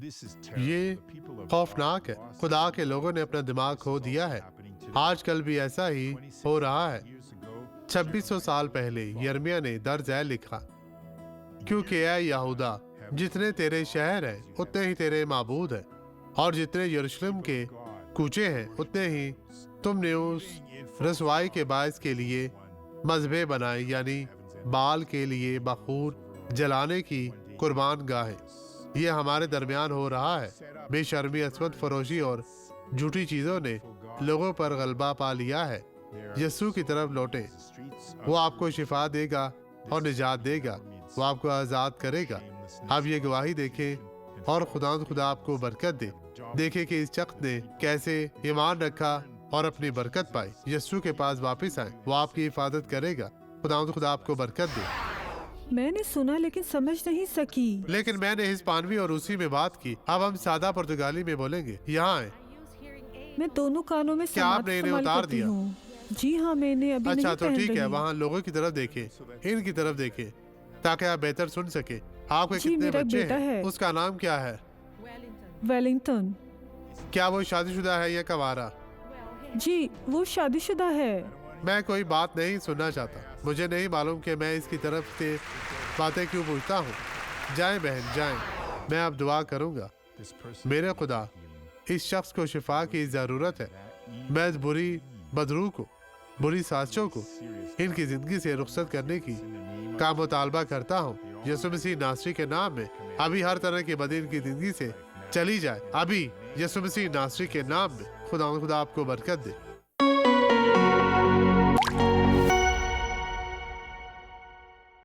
ये खौफनाक है। खुदा के लोगों ने अपना दिमाग खो दिया है। आजकल भी ऐसा ही हो रहा है। 2600 साल पहले यिर्मयाह ने दर्ज है लिखा, क्योंकि ऐ यहूदा, जितने तेरे शहर हैं उतने ही तेरे माबूद हैं, और जितने यरूशलेम के कूचे हैं उतने ही तुमने उस रसवाई के बायस के लिए मजबे बनाए, यानी बाल के लिए बखूर जलाने की कुर्बान गाहें। ये हमारे दरमियान हो रहा है। बेशर्मी, असमत फरोशी और झूठी चीजों ने लोगों पर गलबा पा लिया है। यस्सु की तरफ लौटे, वो आपको शिफा देगा और निजात देगा, वो आपको आजाद करेगा। आप ये गवाही देखें और खुदा आपको बरकत दे। देखे कि इस शख्स ने कैसे ईमान रखा और अपनी बरकत पाई। यस्सु के पास वापस आए, वो आपकी हिफाजत करेगा। खुदा आपको बरकत दे। मैंने सुना लेकिन समझ नहीं सकी। लेकिन मैंने हिस्पानवी और रूसी में बात की। अब हम सादा पुर्तगाली में बोलेंगे। यहाँ आए। मैं दोनों कानों में क्या आपने इन्हें उतार दिया? जी हाँ, मैंने अभी अच्छा, नहीं तो पहन ठीक है। रही। वहाँ लोगों की तरफ देखें, इनकी तरफ देखें, ताकि आप बेहतर सुन सके। आपके जी, कितने मेरा बच्चे बेटा हैं? है। उसका नाम क्या है? वेलिंगटन। क्या वो शादीशुदा है या कवारा? जी, वो शादीशुदा है। मैं कोई बात नहीं सुनना चाहता। मुझे नहीं मालूम कि मैं इसकी तरफ से बातें क्यों पूछता हूँ। जाएं बहन, जाएं। मैं अब दुआ करूँगा। मेरे खुदा, इस शख्स को शिफा की ज़रूरत है। मैं इस बुरी बदरू को, बुरी साजिशों को इनकी जिंदगी से रुखसत करने की का मुतालबा करता हूँ। यीशु मसीह नासरी के नाम में अभी हर तरह की बदी इनकी जिंदगी से चली जाए। अभी यीशु मसीह नासरी के नाम में खुदा आपको बरकत दे।